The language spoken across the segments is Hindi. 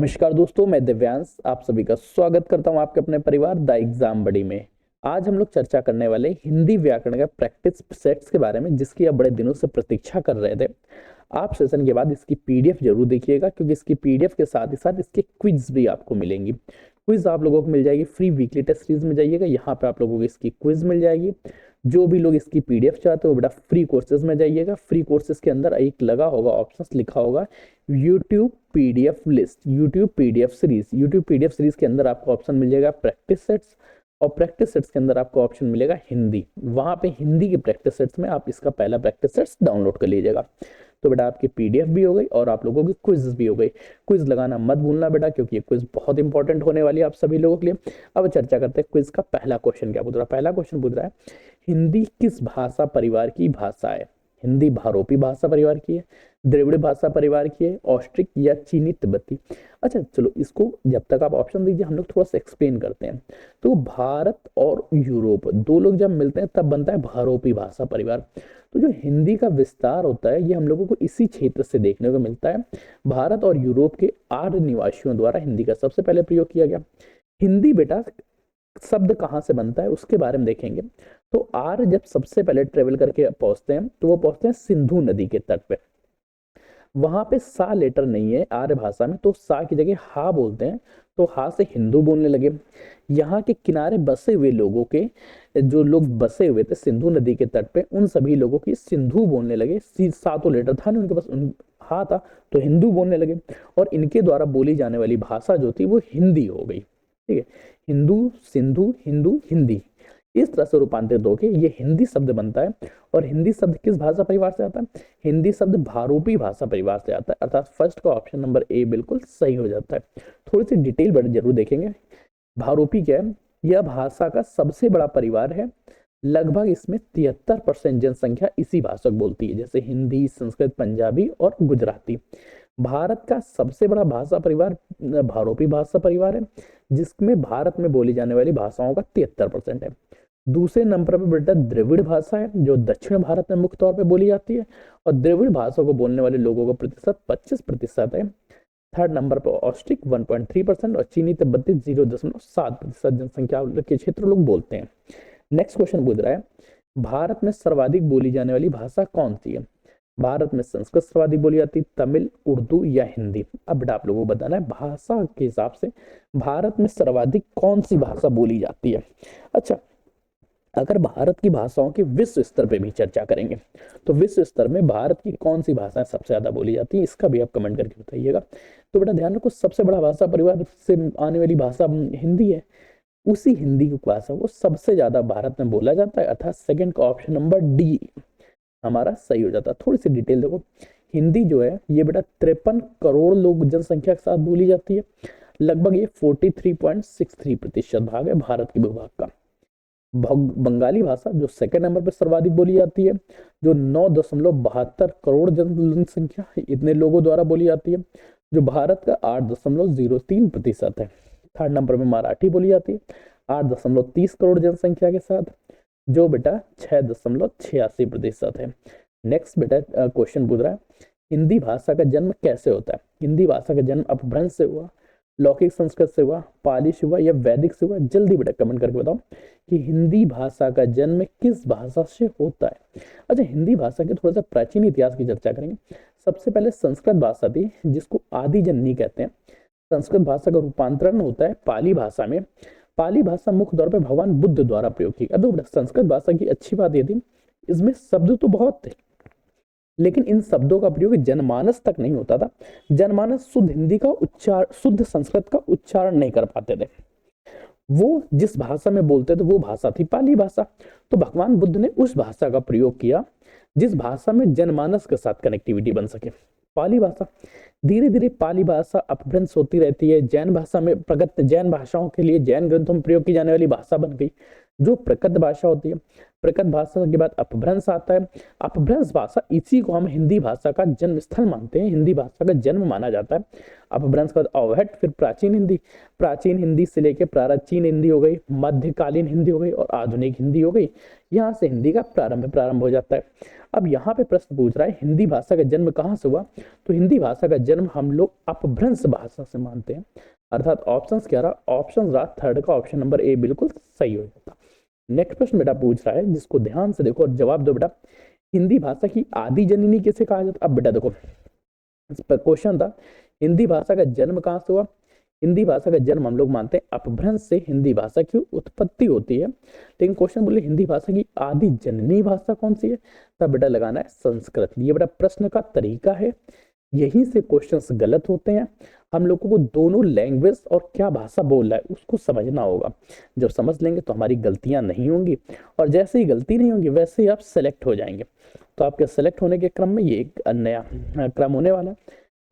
नमस्कार दोस्तों, मैं दिव्यांश आप सभी का स्वागत करता हूं आपके अपने परिवार द एग्जाम बडी में। आज हम लोग चर्चा करने वाले हिंदी व्याकरण का प्रैक्टिस सेट्स के बारे में, जिसकी आप बड़े दिनों से प्रतीक्षा कर रहे थे। आप सेशन के बाद इसकी पीडीएफ जरूर देखिएगा, क्योंकि इसकी पीडीएफ के साथ ही साथ इसके क्विज भी आपको मिलेंगी। क्विज आप लोगों को मिल जाएगी फ्री। वीकली टेस्ट सीरीज में जाइएगा, यहाँ पे आप लोगों को इसकी क्विज मिल जाएगी। जो भी लोग इसकी पीडीएफ चाहते हो बेटा फ्री कोर्सेज में जाइएगा। फ्री कोर्सेज के अंदर एक लगा होगा ऑप्शन, लिखा होगा YouTube PDF list, YouTube PDF series. YouTube PDF series के अंदर आपको ऑप्शन मिल जाएगा प्रैक्टिस सेट्स, और प्रैक्टिस सेट्स के अंदर आपको ऑप्शन मिलेगा हिंदी। वहां पे हिंदी के प्रैक्टिस सेट्स में आप इसका पहला प्रैक्टिस सेट्स डाउनलोड कर लीजिएगा। तो बेटा आपकी पीडीएफ भी हो गई और आप लोगों की क्विज भी हो गई। क्विज लगाना मत भूलना बेटा, क्योंकि ये क्विज बहुत इंपॉर्टेंट होने वाली है आप सभी लोगों के लिए। अब चर्चा करते हैं क्विज का पहला क्वेश्चन क्या पूछ रहा है। पहला क्वेश्चन पूछ रहा है, हिंदी किस भाषा परिवार की भाषा है। हिंदी भारोपी भाषा परिवार की है, द्रविड़ भाषा परिवार की है, ऑस्ट्रिक या चीनी तिब्बती। अच्छा चलो, इसको जब तक आप ऑप्शन दीजिए हम लोग थोड़ा सा एक्सप्लेन करते हैं। तो भारत और यूरोप दो लोग जब मिलते हैं तब बनता है भारोपी भाषा परिवार। तो जो हिंदी का विस्तार होता है ये हम लोगों को इसी क्षेत्र से देखने को मिलता है। भारत और यूरोप के आर्य निवासियों द्वारा हिंदी का सबसे पहले प्रयोग किया गया। हिंदी बेटा शब्द कहाँ से बनता है उसके बारे में देखेंगे। तो आर्य जब सबसे पहले ट्रेवल करके पहुंचते हैं तो वो पहुंचते हैं सिंधु नदी के तट पे। वहां पे सा लेटर नहीं है आर्य भाषा में, तो सा की जगह हा बोलते हैं। तो हा से हिंदू बोलने लगे। यहाँ के किनारे बसे हुए लोगों के, जो लोग बसे हुए थे सिंधु नदी के तट पे, उन सभी लोगों की सिंधु बोलने लगे। सा तो लेटर था नहीं उनके पास, हा था तो हिंदू बोलने लगे। और इनके द्वारा बोली जाने वाली भाषा जो थी वो हिंदी हो गई। ठीक है, हिंदू सिंधु हिंदू हिंदी, इस तरह से रूपांतरित होकर ये हिंदी शब्द बनता है। और हिंदी शब्द किस भाषा परिवार से आता है? हिंदी शब्द भारोपी भाषा परिवार से आता है। अर्थात फर्स्ट का ऑप्शन नंबर ए बिल्कुल सही हो जाता है। थोड़ी सी डिटेल बड़े जरूर देखेंगे। भारोपी क्या है? यह भाषा का सबसे बड़ा परिवार है। लगभग इसमें 73% जनसंख्या इसी भाषा को बोलती है, जैसे हिंदी, संस्कृत, पंजाबी और गुजराती। भारत का सबसे बड़ा भाषा परिवार भारोपी भाषा परिवार है, जिसमें भारत में बोली जाने वाली भाषाओं का 73% है। दूसरे नंबर पर बेटा द्रविड़ भाषा है, जो दक्षिण भारत में मुख्य तौर पर बोली जाती है, और द्रविड़ भाषा को बोलने वाले लोगों का प्रतिशत 25% है। थर्ड नंबर पर ऑस्ट्रिक 1.3% और चीनी तिब्बती 0.7% जनसंख्या के क्षेत्र लोग बोलते हैं। नेक्स्ट क्वेश्चन पूछ रहा है, भारत में सर्वाधिक बोली जाने वाली भाषा कौन सी है? भारत में संस्कृत सर्वाधिक बोली जाती है, तमिल, उर्दू या हिंदी। अब बेटा आप लोगों को बताना है भाषा के हिसाब से भारत में सर्वाधिक कौन सी भाषा बोली जाती है। अच्छा, अगर भारत की भाषाओं की विश्व स्तर पे भी चर्चा करेंगे तो विश्व स्तर में भारत की कौन सी भाषाएं सबसे ज्यादा बोली जाती है, इसका भी आप कमेंट करके बताइएगा। तो बेटा ध्यान रखो, सबसे बड़ा भाषा परिवार से आने वाली भाषा हिंदी है। उसी हिंदी की भाषा को सबसे ज्यादा भारत में बोला जाता है, अर्थात सेकंड का ऑप्शन नंबर डी हमारा सही हो जाता है। थोड़ी सी डिटेल देखो, हिंदी जो है ये बेटा 53 करोड़ लोग जनसंख्या के साथ बोली जाती है। लगभग ये 43.63% भाग है भारत के भूभाग का। बंगाली भाषा जो सेकंड नंबर पर सर्वाधिक बोली जाती है, जो 9.72 करोड़ जनसंख्या इतने लोगों द्वारा बोली जाती है, जो भारत का 8.03% है। थर्ड नंबर में मराठी बोली जाती है 8.30 करोड़ जनसंख्या के साथ, जो बेटा 6.86% है। नेक्स्ट बेटा क्वेश्चन पूछ रहा है, हिंदी भाषा का जन्म कैसे होता है? हिंदी भाषा का जन्म अपभ्रंश से हुआ, लौकिक संस्कृत से हुआ, पाली से हुआ या वैदिक से हुआ? जल्दी बेटा कमेंट करके बताओ कि हिंदी भाषा का जन्म किस भाषा से होता है। अच्छा, हिंदी भाषा के थोड़ा सा प्राचीन इतिहास की चर्चा करेंगे। सबसे पहले संस्कृत भाषा थी, जिसको आदि जननी कहते हैं। संस्कृत भाषा का रूपांतरण होता है पाली भाषा में। पाली भाषा मुख्य तौर पर भगवान बुद्ध द्वारा प्रयोग की गई। तो संस्कृत भाषा की अच्छी बात यह थी, इसमें शब्द तो बहुत थे, लेकिन इन शब्दों का प्रयोग जनमानस तक नहीं होता था। जनमानस शुद्ध हिंदी का उच्चार, शुद्ध संस्कृत का उच्चारण नहीं कर पाते थे। वो जिस भाषा में बोलते थे वो भाषा थी पाली भाषा। तो भगवान बुद्ध ने उस भाषा का प्रयोग किया जिस भाषा में जनमानस के साथ कनेक्टिविटी बन सके, पाली भाषा। धीरे धीरे पाली भाषा अपभ्रंश होती रहती है, जैन भाषा में प्रगत, जैन भाषाओं के लिए जैन ग्रंथों में प्रयोग की जाने वाली भाषा बन गई, जो प्रकृत भाषा होती है। प्रकृत भाषा के बाद अपभ्रंश आता है। अपभ्रंश भाषा, इसी को हम हिंदी भाषा का जन्म स्थल मानते हैं, हिंदी भाषा का जन्म माना जाता है। अपभ्रंश के बाद अवहट, फिर प्राचीन हिंदी। प्राचीन हिंदी से लेकर प्राचीन हिंदी हो गई, मध्यकालीन हिंदी हो गई और आधुनिक हिंदी हो गई। यहाँ से हिंदी का प्रारंभ हो जाता है। अब यहाँ पे प्रश्न पूछ रहा है हिंदी भाषा का जन्म कहाँ से हुआ, तो हिंदी भाषा का जन्म हम लोग अपभ्रंश भाषा से मानते हैं। अर्थात ऑप्शन क्या रहा, ऑप्शन रहा थर्ड का, ऑप्शन नंबर ए बिल्कुल सही हो जाता। नेक्स्ट प्रश्न बेटा पूछ रहा है, जिसको ध्यान से देखो और जवाब दो बेटा। हिंदी भाषा की आदि जननी किसे कहा जाता? अब बेटा देखो, इस पर क्वेश्चन था हिंदी भाषा का जन्म कहाँ से हुआ। हिंदी भाषा का जन्म हम लोग मानते हैं अपभ्रंश से हिंदी भाषा की उत्पत्ति होती है। लेकिन क्वेश्चन बोले हिंदी भाषा की आदि जननी भाषा कौन सी है, तब बेटा लगाना है संस्कृत। ये बेटा प्रश्न का तरीका है, यहीं से क्वेश्चंस गलत होते हैं। हम लोगों को दोनों लैंग्वेज और क्या भाषा बोल रहा है उसको समझना होगा। जब समझ लेंगे तो हमारी गलतियां नहीं होंगी, और जैसे ही गलती नहीं होंगी वैसे ही आप सेलेक्ट हो जाएंगे। तो आपके सेलेक्ट होने के क्रम में ये एक नया क्रम होने वाला है।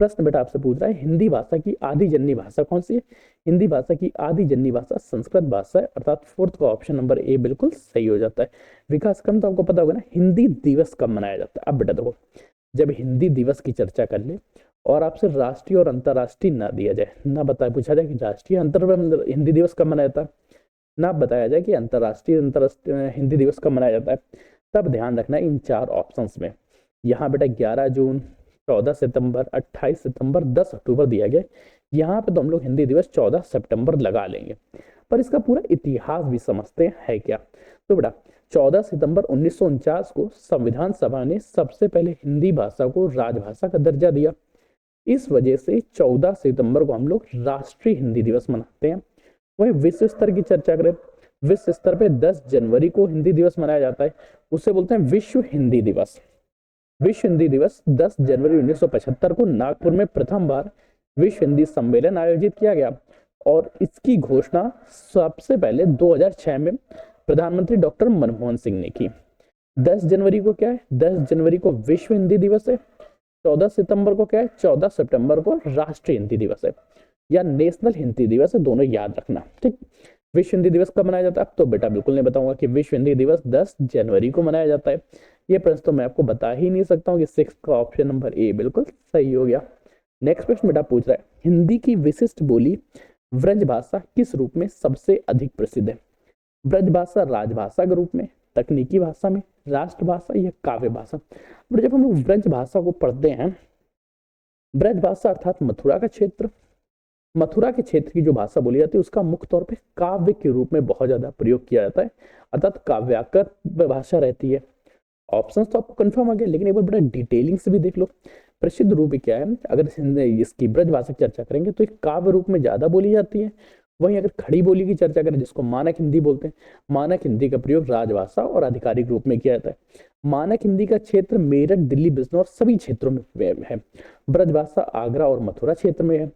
प्रश्न बेटा आपसे पूछ रहा है हिंदी भाषा की आदि जननी भाषा कौन सी है। हिंदी भाषा की आदि जननी भाषा संस्कृत भाषा है, अर्थात फोर्थ का ऑप्शन नंबर ए बिल्कुल सही हो जाता है। विकास क्रम तो आपको पता होगा ना, हिंदी दिवस कब मनाया जाता है। अब बेटा देखो, जब हिंदी दिवस की चर्चा कर ले और आपसे राष्ट्रीय और अंतर्राष्ट्रीय ना दिया जाए, ना बताया पूछा जाए कि राष्ट्रीय हिंदी दिवस कब मनाया जाता है, ना बताया जाए कि अंतर्राष्ट्रीय हिंदी दिवस कब मनाया जाता है, तब ध्यान रखना इन चार ऑप्शंस में। यहाँ बेटा 11 जून, 14 सितंबर, 28 सितंबर, 10 अक्टूबर दिया गया। यहाँ पे तो हम लोग हिंदी दिवस 14 सितंबर लगा लेंगे, पर इसका पूरा इतिहास भी समझते हैं क्या। तो बेटा 14 सितंबर 1949 को संविधान सभा ने सबसे पहले हिंदी भाषा को राजभाषा का दर्जा दिया। इस वजह से 14 सितंबर को हम लोग राष्ट्रीय हिंदी दिवस मनाते हैं। वहीं विश्व स्तर की चर्चा करें, विश्व स्तर पे 10 जनवरी को हिंदी दिवस मनाया जाता है, उसे बोलते हैं विश्व हिंदी दिवस। विश्व हिंदी दिवस 10 जनवरी 1975 को नागपुर में प्रथम बार विश्व हिंदी सम्मेलन आयोजित किया गया, और इसकी घोषणा सबसे पहले 2006 में प्रधानमंत्री डॉक्टर मनमोहन सिंह ने की। 10 जनवरी को क्या है, 10 जनवरी को विश्व हिंदी दिवस है। 14 सितंबर को क्या है, 14 सितंबर को राष्ट्रीय हिंदी दिवस है या नेशनल हिंदी दिवस है, दोनों याद रखना। ठीक, विश्व हिंदी दिवस कब मनाया जाता है, तो बेटा बिल्कुल नहीं बताऊंगा कि विश्व हिंदी दिवस 10 जनवरी को मनाया जाता है। ये प्रश्न तो मैं आपको बता ही नहीं सकता हूँ कि 6 का ऑप्शन नंबर ए बिल्कुल सही हो गया। नेक्स्ट प्रश्न बेटा पूछ रहा है हिंदी की विशिष्ट बोली ब्रज भाषा किस रूप में सबसे अधिक प्रसिद्ध है। ब्रज भाषा राजभाषा के रूप में, तकनीकी भाषा में, राष्ट्रभाषा या काव्य भाषा। जब हम लोग ब्रज भाषा को पढ़ते हैं, ब्रज भाषा अर्थात मथुरा का क्षेत्र, मथुरा के क्षेत्र की जो भाषा बोली जाती है उसका मुख्य तौर पे काव्य के रूप में बहुत ज्यादा प्रयोग किया जाता है, अर्थात काव्याकृत भाषा रहती है। ऑप्शंस तो आपको कंफर्म आ गया, लेकिन एक बार बड़ा डिटेलिंग से भी देख लो। प्रसिद्ध रूप क्या है, अगर इसकी ब्रज भाषा की चर्चा करेंगे तो एक काव्य रूप में ज्यादा बोली जाती है। वहीं अगर खड़ी बोली की चर्चा करें, जिसको मानक हिंदी बोलते हैं, मानक हिंदी का प्रयोग राजभाषा और आधिकारिक रूप में किया जाता है। मानक हिंदी का क्षेत्र मेरठ, दिल्ली, बिजनौर सभी क्षेत्रों में है। ब्रज भाषा आगरा और मथुरा क्षेत्र में है।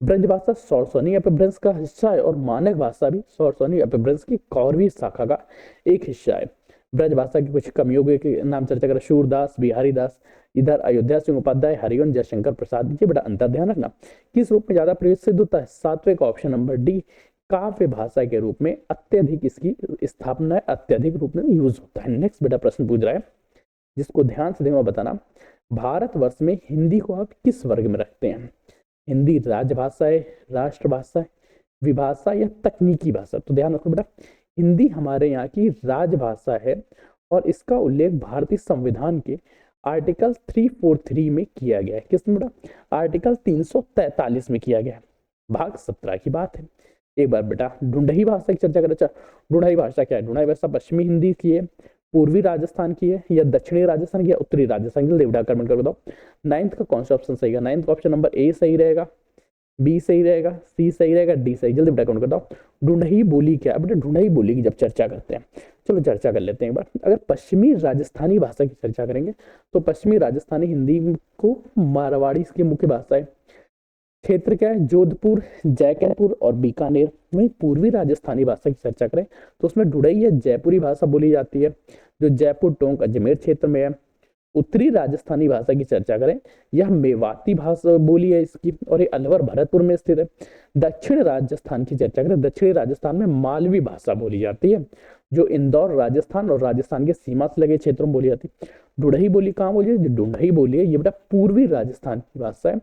ब्रज भाषा सौरस्वनी अपभ्रंश का हिस्सा है और मानक भाषा भी सौरस्वनी अपभ्रंश की कौरवी शाखा का एक हिस्सा है। ब्रज भाषा की कुछ कमियों के नाम चर्चा करें, सूरदास, बिहारी दास, इधर अयोध्या सिंह उपाध्याय, हरिवंश, जयशंकर प्रसाद। ये बड़ा अंतर ध्यान रखना, किस रूप में ज्यादा प्रयोग सिद्ध होता है, 7वें का ऑप्शन नंबर डी, काव्य भाषा के रूप में अत्यधिक इसकी स्थापना अत्यधिक रूप में यूज होता है। नेक्स्ट बेटा प्रश्न पूछ रहा है, जिसको ध्यान से देखना बताना, भारतवर्ष में हिंदी को आप किस वर्ग में रखते हैं। हिंदी राजभाषा है, राष्ट्रभाषा है, विभाषा या तकनीकी भाषा। तो ध्यान रखो बेटा, हिंदी हमारे यहाँ की राजभाषा है और इसका उल्लेख भारतीय संविधान के आर्टिकल 343 में किया गया है। किसमें बेटा, आर्टिकल 343 में किया गया है, भाग 17 की बात है। एक बार बेटा ढूंढई भाषा की चर्चा करें। अच्छा, ढूंढई भाषा क्या है, ढूंढई भाषा पश्चिमी हिंदी की है, पूर्वी राजस्थान की है, या दक्षिणी राजस्थान की, या उत्तरी राजस्थान की। बेटा कमेंट कर बताओ 9th का कौन सा ऑप्शन सही है। 9th का ऑप्शन नंबर ए सही रहेगा, बी सही रहेगा, सी सही रहेगा, डी सही। जल्दी बेटा कमेंट कर दो। ढूंढई बोली क्या है बेटा, ढूंढई बोली की जब चर्चा करते हैं, चलो चर्चा कर लेते हैं एक बार। अगर पश्चिमी राजस्थानी भाषा की चर्चा करेंगे तो पश्चिमी राजस्थानी हिंदी को मारवाड़ी की मुख्य भाषा है। क्षेत्र क्या है, जोधपुर, जयपुर और बीकानेर। वहीं पूर्वी राजस्थानी भाषा की चर्चा करें तो उसमें ढूंढई या जयपुरी भाषा बोली जाती है, जो जयपुर, टोंक, अजमेर क्षेत्र में है। उत्तरी राजस्थानी भाषा की चर्चा करें, यह मेवाती भाषा बोली है इसकी, और ये अलवर भरतपुर में स्थित है। दक्षिण राजस्थान की चर्चा करें, दक्षिणी राजस्थान में मालवी भाषा बोली जाती है, जो इंदौर राजस्थान और राजस्थान के सीमा से लगे क्षेत्रों में बोली जाती है। ढूंढई बोली कहाँ बोली है? ढूंढई बोली है ये बेटा पूर्वी राजस्थान की भाषा है,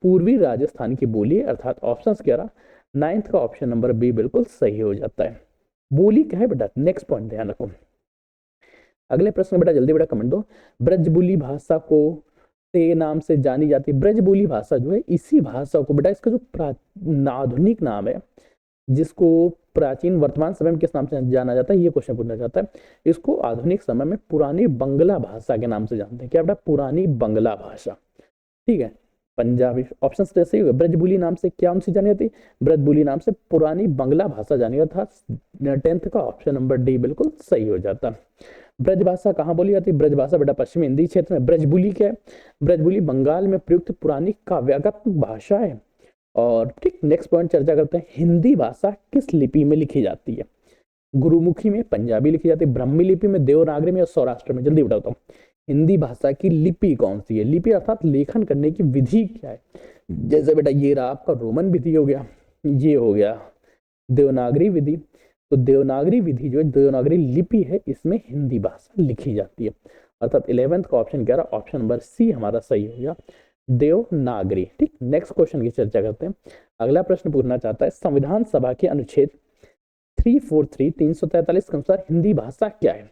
पूर्वी राजस्थान की बोली है, अर्थात ऑप्शन क्या रहा? 9th का ऑप्शन नंबर बी बिल्कुल सही हो जाता है। बोली क्या है बेटा? नेक्स्ट पॉइंट ध्यान रखो। अगले प्रश्न बेटा जल्दी बेटा कमेंट दो। ब्रजबुली भाषा को से नाम से जानी जाती है। ब्रजबुली भाषा जो है, इसी भाषा को बेटा, इसका जो आधुनिक नाम है, जिसको प्राचीन वर्तमान समय में किस नाम से जाना जाता है, ये क्वेश्चन पूछना चाहता है। इसको आधुनिक समय में पुरानी बंगला भाषा के नाम से जानते हैं। क्या बेटा? पुरानी बंगला भाषा। ठीक है, पंजाबी ऑप्शन सही होगा। ब्रजबुली नाम से क्या उनसे जानी जाती? ब्रजबुली नाम से पुरानी बंगला भाषा जानी जाता था। 10th का ऑप्शन नंबर डी बिल्कुल सही हो जाता। ब्रज भाषा कहाँ बोली जाती है? ब्रज भाषा बेटा पश्चिमी हिंदी क्षेत्र में। ब्रजबुली क्या है? ब्रजबुली बंगाल में प्रयुक्त पुरानी काव्यागत भाषा है। और ठीक, नेक्स्ट पॉइंट चर्चा करते हैं। हिंदी भाषा किस लिपि में लिखी जाती है? गुरुमुखी में, पंजाबी लिखी जाती है, ब्राह्मी लिपि में, देवनागरी में, और सौराष्ट्र में? जल्दी बताता हूँ, हिंदी भाषा की लिपि कौन सी है? लिपि अर्थात लेखन करने की विधि क्या है? जैसे बेटा ये रहा आपका रोमन विधि हो गया, ये हो गया देवनागरी विधि। तो देवनागरी विधि जो है, देवनागरी लिपि है, इसमें हिंदी भाषा लिखी जाती है। अर्थात 11th का ऑप्शन क्या रहा? ऑप्शन नंबर सी हमारा सही हो गया, देवनागरी। ठीक, नेक्स्ट क्वेश्चन की चर्चा करते हैं। अगला प्रश्न पूछना चाहता है, संविधान सभा के अनुच्छेद 343 के अनुसार हिंदी भाषा क्या है?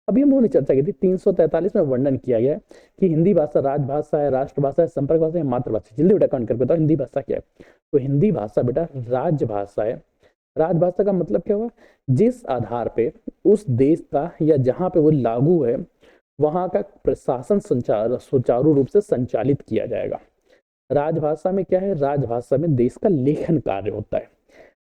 अभी हम लोगों ने चर्चा की थी, 343 में वर्णन किया गया है कि हिंदी भाषा राजभाषा है, राष्ट्रभाषा है, संपर्क भाषा है, मातृभाषा। जल्दी बेटा कमेंट करके बताओ हिंदी भाषा क्या है? तो हिंदी भाषा बेटा राजभाषा है। राजभाषा का मतलब क्या हुआ? जिस आधार पे उस देश का या जहां पे वो लागू है, वहां का प्रशासन सुचारू रूप से संचालित किया जाएगा। राजभाषा में क्या है? राजभाषा में देश का लेखन कार्य होता है।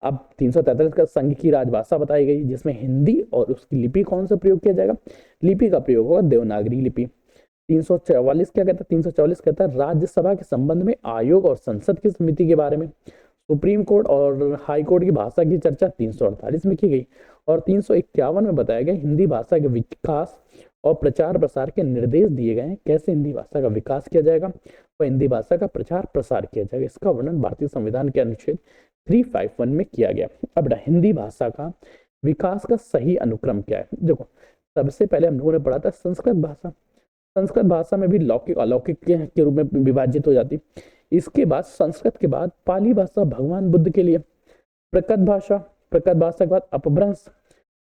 अब 343 का संघ की राजभाषा बताई गई, जिसमें हिंदी और उसकी लिपि कौन सा प्रयोग किया जाएगा? लिपि का प्रयोग होगा देवनागरी लिपि। 344 क्या कहता है? 344 कहता है राज्यसभा के संबंध में आयोग और संसद की समिति के बारे में। सुप्रीम कोर्ट और हाई कोर्ट की भाषा की चर्चा 348 में की गई। और 351 में बताया गया हिंदी भाषा के विकास और प्रचार प्रसार के निर्देश दिए गए हैं, कैसे हिंदी भाषा का विकास किया जाएगा और हिंदी भाषा का प्रचार प्रसार किया जाएगा। इसका वर्णन भारतीय संविधान के अनुच्छेद 351 में किया गया। अब हिंदी भाषा का विकास का सही अनुक्रम क्या है? देखो, सबसे पहले हम लोगों ने पढ़ा था संस्कृत भाषा। संस्कृत भाषा में भी लौकिक अलौकिक के रूप में विभाजित हो जाती। इसके बाद संस्कृत के बाद पाली भाषा भगवान बुद्ध के लिए, प्रकट भाषा, प्रकट भाषा के बाद अपभ्रंश,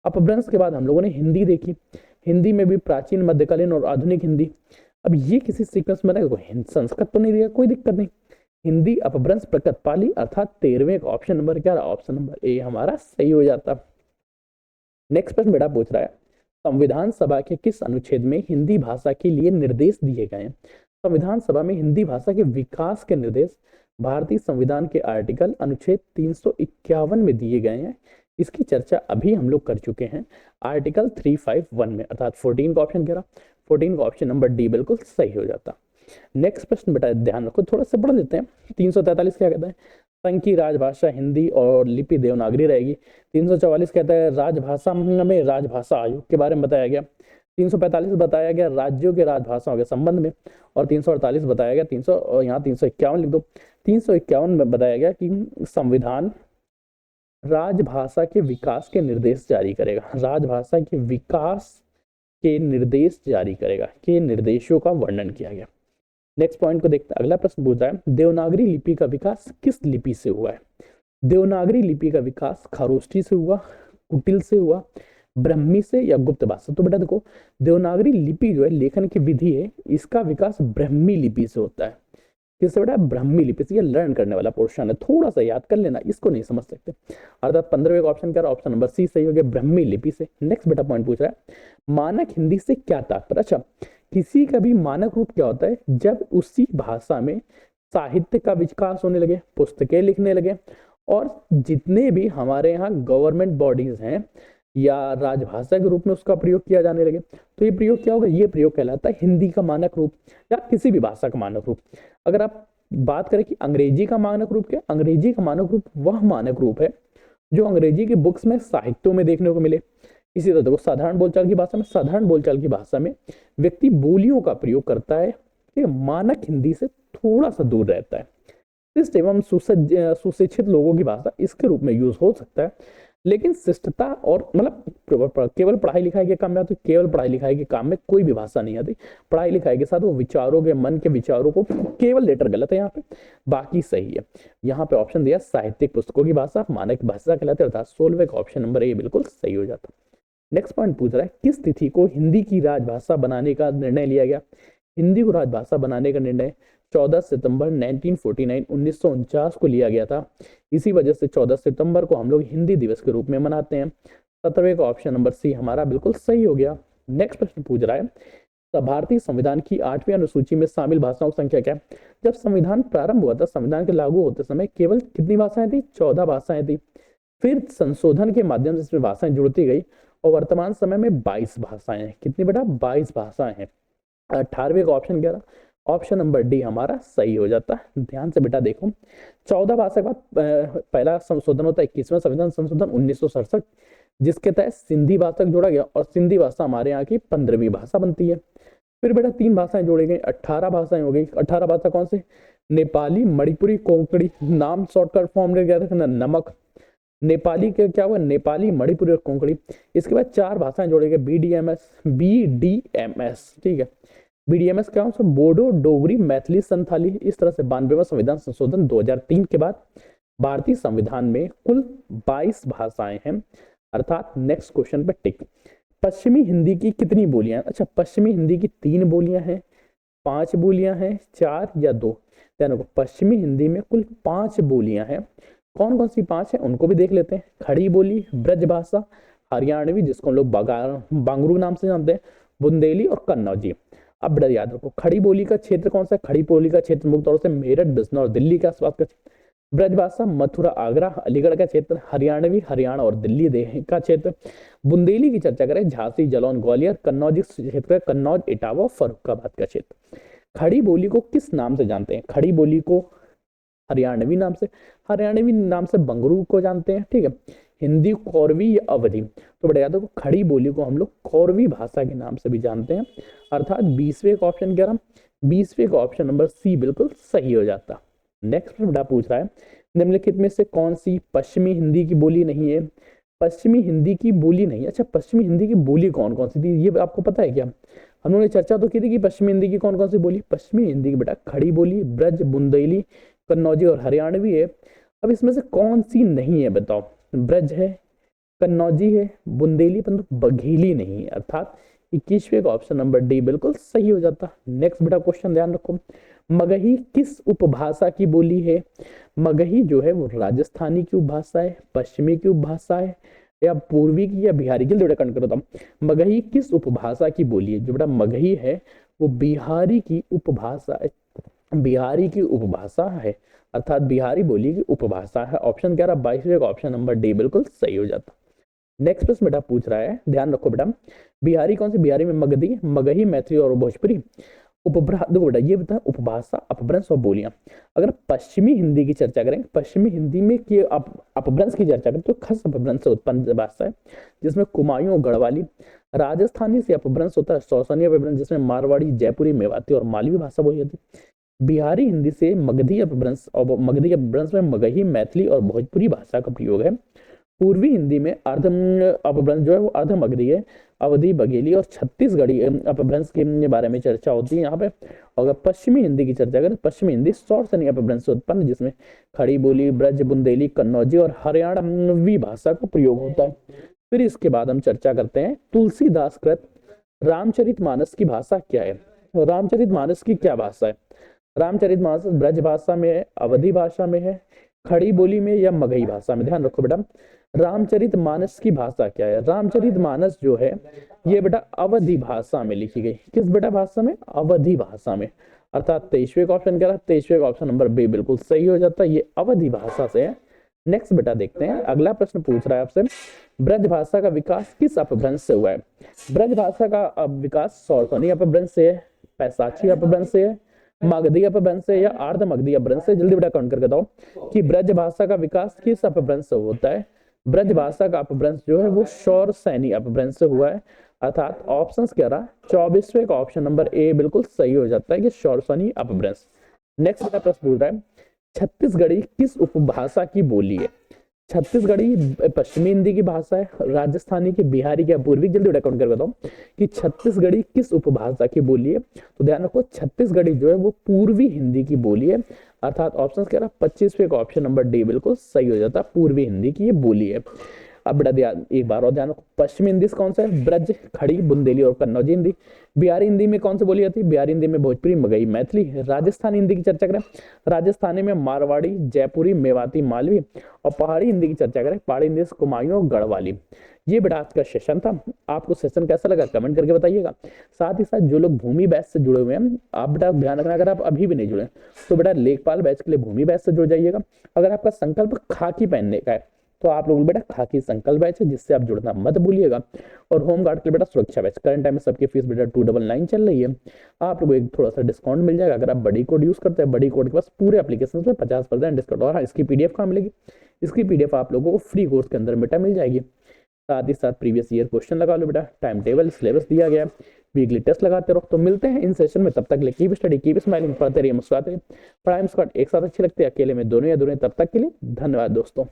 अपभ्रंश के बाद हम लोगों ने हिंदी देखी। हिंदी में भी प्राचीन, मध्यकालीन और आधुनिक हिंदी। अब ये किसी सीक्वेंस में रहेगा, संस्कृत तो नहीं दिया, कोई दिक्कत नहीं। हिंदी, अपभ्रंश, प्रकट, पाली, अर्थात 13वें का ऑप्शन नंबर क्या रहा? ऑप्शन नंबर ए हमारा सही हो जाता। नेक्स्ट प्रश्न बेटा पूछ रहा है, संविधान सभा के किस अनुच्छेद में हिंदी भाषा के लिए निर्देश दिए गए हैं? संविधान सभा में हिंदी भाषा के विकास के निर्देश भारतीय संविधान के आर्टिकल अनुच्छेद 351 में दिए गए हैं। इसकी चर्चा अभी हम लोग कर चुके हैं आर्टिकल 351 में, अर्थात 14 का ऑप्शन क्या रहा? 14 का ऑप्शन नंबर डी बिल्कुल सही हो जाता। नेक्स्ट प्रश्न बेटा ध्यान रखो, थोड़ा सा पढ़ लेते हैं। 343 क्या कहता है? संघ की राजभाषा हिंदी और लिपि देवनागरी रहेगी। 344 कहता है राजभाषा में राजभाषा आयोग के बारे में बताया गया। 345 बताया गया राज्यों के राजभाषाओं के संबंध में। और 348 बताया गया, 300 यहाँ 351 लिख दो। 351 में बताया गया कि संविधान राजभाषा के विकास के निर्देश जारी करेगा। राजभाषा के विकास के निर्देश जारी करेगा, के निर्देशों का वर्णन किया गया। नेक्स्ट पॉइंट को देखते हैं। अगला प्रश्न पूछता है, देवनागरी लिपि का विकास किस लिपि से हुआ है? देवनागरी लिपि का विकास खरोष्ठी से हुआ, कुटिल से हुआ, ब्राह्मी से, या गुप्त भाषा? तो बेटा देखो, देवनागरी लिपि जो है लेखन की विधि है, इसका विकास ब्राह्मी लिपि से होता है। किससे बेटा? ब्राह्मी लिपि से। ये लर्न करने वाला पोर्शन है, थोड़ा सा याद कर लेना, इसको नहीं समझ सकते। अर्थात 15वें का ऑप्शन क्या रहा? ऑप्शन नंबर सी सही हो गया, ब्राह्मी लिपि से। नेक्स्ट बेटा पॉइंट पूछ रहा है, मानक हिंदी से क्या तात्पर्य? अच्छा, किसी का भी मानक रूप क्या होता है? जब उसी भाषा में साहित्य का विकास होने लगे, पुस्तकें लिखने लगे, और जितने भी हमारे यहाँ गवर्नमेंट बॉडीज हैं या राजभाषा के रूप में उसका प्रयोग किया जाने लगे, तो ये प्रयोग क्या होगा? ये प्रयोग कहलाता है हिंदी का मानक रूप या किसी भी भाषा का मानक रूप। अगर आप बात करें कि अंग्रेजी का मानक रूप क्या? अंग्रेजी का मानक रूप वह मानक रूप है जो अंग्रेजी के बुक्स में, साहित्यों में देखने को मिले, इसी तरह देखो साधारण बोलचाल की भाषा में, साधारण बोलचाल की भाषा में व्यक्ति बोलियों का प्रयोग करता है कि मानक हिंदी से थोड़ा सा दूर रहता है। शिष्ट एवं सुशिक्षित लोगों की भाषा इसके रूप में यूज हो सकता है, लेकिन शिष्टता और मतलब केवल पढ़ाई लिखाई के काम में आती, केवल पढ़ाई लिखाई के काम में कोई भी भाषा नहीं आती। पढ़ाई लिखाई के साथ वो विचारों के, मन के विचारों को, केवल लेटर गलत है यहाँ पे, बाकी सही है। यहाँ पे ऑप्शन दिया साहित्यिक पुस्तकों की भाषा मानक भाषा कहलाती है, अर्थात 16वें का ऑप्शन नंबर ए बिल्कुल सही हो जाता। नेक्स्ट पॉइंट पूछ रहा है किस तिथि को हिंदी की राजभाषा बनाने का निर्णय लिया गया। हिंदी को राजभाषा बनाने का निर्णय 14 सितंबर 1949 1949 को लिया गया था। इसी वजह से 14 सितंबर को हम लोग हिंदी दिवस के रूप में मनाते हैं। 17वें का ऑप्शन नंबर सी हमारा बिल्कुल सही हो गया। नेक्स्ट प्रश्न पूछ रहा है भारतीय संविधान की 8वीं अनुसूची में शामिल भाषाओं की संख्या क्या है। जब संविधान प्रारंभ हुआ था, संविधान के लागू होते समय केवल कितनी भाषाएं थी, 14 भाषाएं थी। फिर संशोधन के माध्यम से इसमें भाषाएं जुड़ती गई और वर्तमान समय में 22 भाषाएं हैं। कितनी बेटा, 22 भाषाएं हैं। 18वें का ऑप्शन क्या रहा, ऑप्शन नंबर डी हमारा सही हो जाता है। ध्यान से बेटा देखो, 14 भाषा का पहला संशोधन होता है 21वां संविधान संशोधन 1967, जिसके तहत सिंधी भाषा जोड़ा गया और सिंधी भाषा हमारे यहाँ की 15वीं भाषा बनती है। फिर बेटा 3 भाषाएं जोड़ी गई, 18 भाषाएं हो गई। 18 भाषा कौन से, नेपाली, मणिपुरी, कोंकणी, नाम शॉर्टकट फॉर्म में क्या था, नमक। नेपाली के क्या हुआ, नेपाली, मणिपुरी और कोंकणी। इसके बाद 4 भाषाएं जोड़ी गई, बीडीएमएस, ठीक है। बीडीएमएस क्या है, बोडो, डोगरी, मैथिली, संथाली। इस तरह से 92वां संविधान संशोधन 2003 के बाद भारतीय संविधान में कुल 22 भाषाएं हैं, अर्थात नेक्स्ट क्वेश्चन पे टिक। पश्चिमी हिंदी की कितनी बोलियां, अच्छा पश्चिमी हिंदी की 3 बोलियां हैं, 5 बोलियां हैं, 4 या 2। देखो पश्चिमी हिंदी में कुल 5 बोलियां हैं। कौन कौन सी 5 है उनको भी देख लेते हैं। खड़ी बोली, ब्रजभाषा, हरियाणवी जिसको हम लोग बांगरू नाम से जानते हैं, बुंदेली और कन्नौजी। अब बेटा याद रखो खड़ी बोली का क्षेत्र कौन सा है, खड़ी बोली का क्षेत्र मुख्य तौर से मेरठ, बिजनौर, दिल्ली के आसपास का क्षेत्र। ब्रजभाषा मथुरा, आगरा, अलीगढ़ का क्षेत्र। हरियाणवी हरियाणा और दिल्ली का क्षेत्र। बुंदेली की चर्चा करें झांसी, जालौन, ग्वालियर। कन्नौजी क्षेत्र कन्नौज, इटावा, फर्रुखाबाद का क्षेत्र। खड़ी बोली को किस नाम से जानते हैं, खड़ी बोली को हरियाणवी नाम से बंगरू को जानते हैं, ठीक है। हिंदी कौरवी या अवधि, तो बेटा याद रखो खड़ी बोली को हम लोग कौरवी भाषा के नाम से भी जानते हैं, अर्थात 20वें का ऑप्शन क्या रहा, 20वें का ऑप्शन नंबर सी बिल्कुल सही हो जाता। नेक्स्ट बेटा पूछ रहा है निम्नलिखित में से कौन सी पश्चिमी हिंदी की बोली नहीं है। पश्चिमी हिंदी की बोली नहीं, अच्छा पश्चिमी हिंदी की बोली कौन कौन सी थी ये आपको पता है क्या। हम लोगों ने चर्चा तो की थी कि पश्चिमी हिंदी की कौन कौन सी बोली, पश्चिमी हिंदी की बेटा खड़ी बोली, ब्रज, बुंदेली, कन्नौजी और हरियाणवी है। अब इसमें से कौन सी नहीं है बताओ, ब्रज है, कन्नौजी है, बुंदेली, परंतु बघेली नहीं है, अर्थात 21वें का ऑप्शन नंबर डी बिल्कुल सही हो जाता। नेक्स्ट बेटा क्वेश्चन ध्यान रखो, मगही किस उपभाषा की बोली है। मगही जो है वो राजस्थानी की उपभाषा है, पश्चिमी की उपभाषा है, या पूर्वी की या बिहारी की। बेटा कंट करो, मगही किस उपभाषा की बोली है। जो बेटा मगही है वो बिहारी की उपभाषा है, बिहारी की उपभाषा है, अर्थात बिहारी बोली की उपभाषा है। ऑप्शन क्या रहा, 22वें का ऑप्शन नंबर डी बिल्कुल सही हो जाता। नेक्स्ट प्रश्न बेटा पूछ रहा है, ध्यान रखो बेटा, बिहारी कौन सी, बिहारी में मगधी, मगही, मैथिली और भोजपुरी। देखो बेटा ये बता उपभाषा, अपभ्रंश और बोलियां। अगर पश्चिमी हिंदी की चर्चा करें, पश्चिमी हिंदी में की अपभ्रंश की चर्चा करें तो खस अपभ्रंश से उत्पन्न भाषा है, जिसमें कुमायूं और गढ़वाली। राजस्थानी से अपभ्रंश होता है सौसनी अपभ्रंश, जिसमें मारवाड़ी, जयपुरी, मेवाती और मालवी भाषा बोली जाती है। बिहारी हिंदी से मगधी अपभ्रंश, और मगधी अपभ्रंश में मगही, मैथिली और भोजपुरी भाषा का प्रयोग है। पूर्वी हिंदी में अर्ध अपभ्रंश जो है वो अर्ध मगधी है, अवधी, बघेली और छत्तीसगढ़ी अपभ्रंश के बारे में चर्चा होती है यहाँ पे। अगर पश्चिमी हिंदी की चर्चा करें, पश्चिमी हिंदी सौसनी अपभ्रंश से उत्पन्न, जिसमें खड़ी बोली, ब्रज, बुंदेली, कन्नौजी और हरियाणवी भाषा का प्रयोग होता है। फिर इसके बाद हम चर्चा करते हैं तुलसीदास कृत रामचरितमानस की भाषा क्या है। रामचरितमानस की क्या भाषा है, रामचरितमानस ब्रज भाषा में है, अवधी भाषा में है, खड़ी बोली में या मगही भाषा में। ध्यान रखो बेटा रामचरितमानस की भाषा क्या है। रामचरितमानस जो है ये बेटा अवधी भाषा में लिखी गई। किस बेटा भाषा में, अवधी भाषा में, अर्थात 23वें का ऑप्शन क्या रहा, 23वें का ऑप्शन नंबर बी बिल्कुल सही हो जाता है, ये अवधी भाषा से है। नेक्स्ट बेटा देखते हैं, अगला प्रश्न पूछ रहा है आपसे, ब्रज भाषा का विकास किस अपभ्रंश से हुआ है। ब्रज भाषा का विकास सौसनी अपभ्रंश से है, पैसाची अपभ्रंश से है, मगधी अपभ्रंश से या अर्ध मगधी अपभ्रंश से। जल्दी बेटा काउंट करके बताओ कि ब्रज भाषा का विकास किस अपभ्रंश से होता है। ब्रज भाषा का अपभ्रंश जो है वो शौर सैनी अपभ्रंश से हुआ है, अर्थात ऑप्शन कह रहा 24वें का ऑप्शन नंबर ए बिल्कुल सही हो जाता है कि शौर सैनी अपभ्रंश। नेक्स्ट मेरा प्रश्न पूछ रहा है, छत्तीसगढ़ी किस उपभाषा की बोली है? छत्तीसगढ़ी पश्चिमी हिंदी की भाषा है, राजस्थानी की, बिहारी की, पूर्वी? जल्दी अकाउंट कर बताओ कि छत्तीसगढ़ी किस उपभाषा की बोली है। तो ध्यान रखो छत्तीसगढ़ी जो है वो पूर्वी हिंदी की बोली है, अर्थात ऑप्शन कह रहा 25वें का ऑप्शन नंबर डी बिल्कुल सही हो जाता है, पूर्वी हिंदी की ये बोली है। अब बेटा ध्यान एक बार और ध्यान रखो, पश्चिमी हिंदी कौन सा है? ब्रज, खड़ी, बुंदेली और कन्नौजी हिंदी। बिहारी हिंदी में कौन सी बोली जाती है? बिहारी हिंदी में भोजपुरी, मगही, मैथिली। राजस्थानी हिंदी की चर्चा करें, राजस्थानी में मारवाड़ी, जयपुरी, मेवाती, मालवी। और पहाड़ी हिंदी की चर्चा करें, पहाड़ी हिंदी से कुमायूं और गढ़वाली। ये बेटा आज का सेशन था। आपको सेशन कैसा लगा कमेंट करके बताइएगा। साथ ही साथ जो लोग भूमि बैच से जुड़े हुए हैं, आप बेटा ध्यान रखना, अगर आप अभी भी नहीं जुड़े तो बेटा लेखपाल बैच के लिए भूमि बैच से जुड़ जाइएगा। अगर आपका संकल्प खाकी पहनने का है तो आप लोग बेटा खाकी संकल्प बैच है, जिससे आप जुड़ना मत भूलिएगा। और होम गार्ड के लिए बेटा सुरक्षा बैच, करंट टाइम में सबकी फीस बेटा 299 चल रही है। आप लोगों को एक थोड़ा सा डिस्काउंट मिल जाएगा अगर आप बड़ी कोड यूज करते हैं। बड़ी कोड के पास पूरे एप्लीकेशन में 50% डिस्काउंट। और हाँ, इसकी पीडीएफ कहाँ मिलेगी? इसकी पीडीएफ आप लोगों को फ्री कोर्स के अंदर बेटा मिल जाएगी। साथ ही साथ प्रीवियस ईयर क्वेश्चन लगा लो बेटा, टाइम टेबल, सिलेबस दिया गया है, वीकली टेस्ट लगाते रहो। तो मिलते हैं इन सेशन में, तब तक के लिए कीप स्टडी, कीप स्माइलिंग, पढ़ते रहिए, मुस्कुराते रहिए। पढ़ाई में स्क्वाड एक साथ अच्छी लगती है, अकेले में दोनों या दोनों। तब तक के लिए धन्यवाद दोस्तों।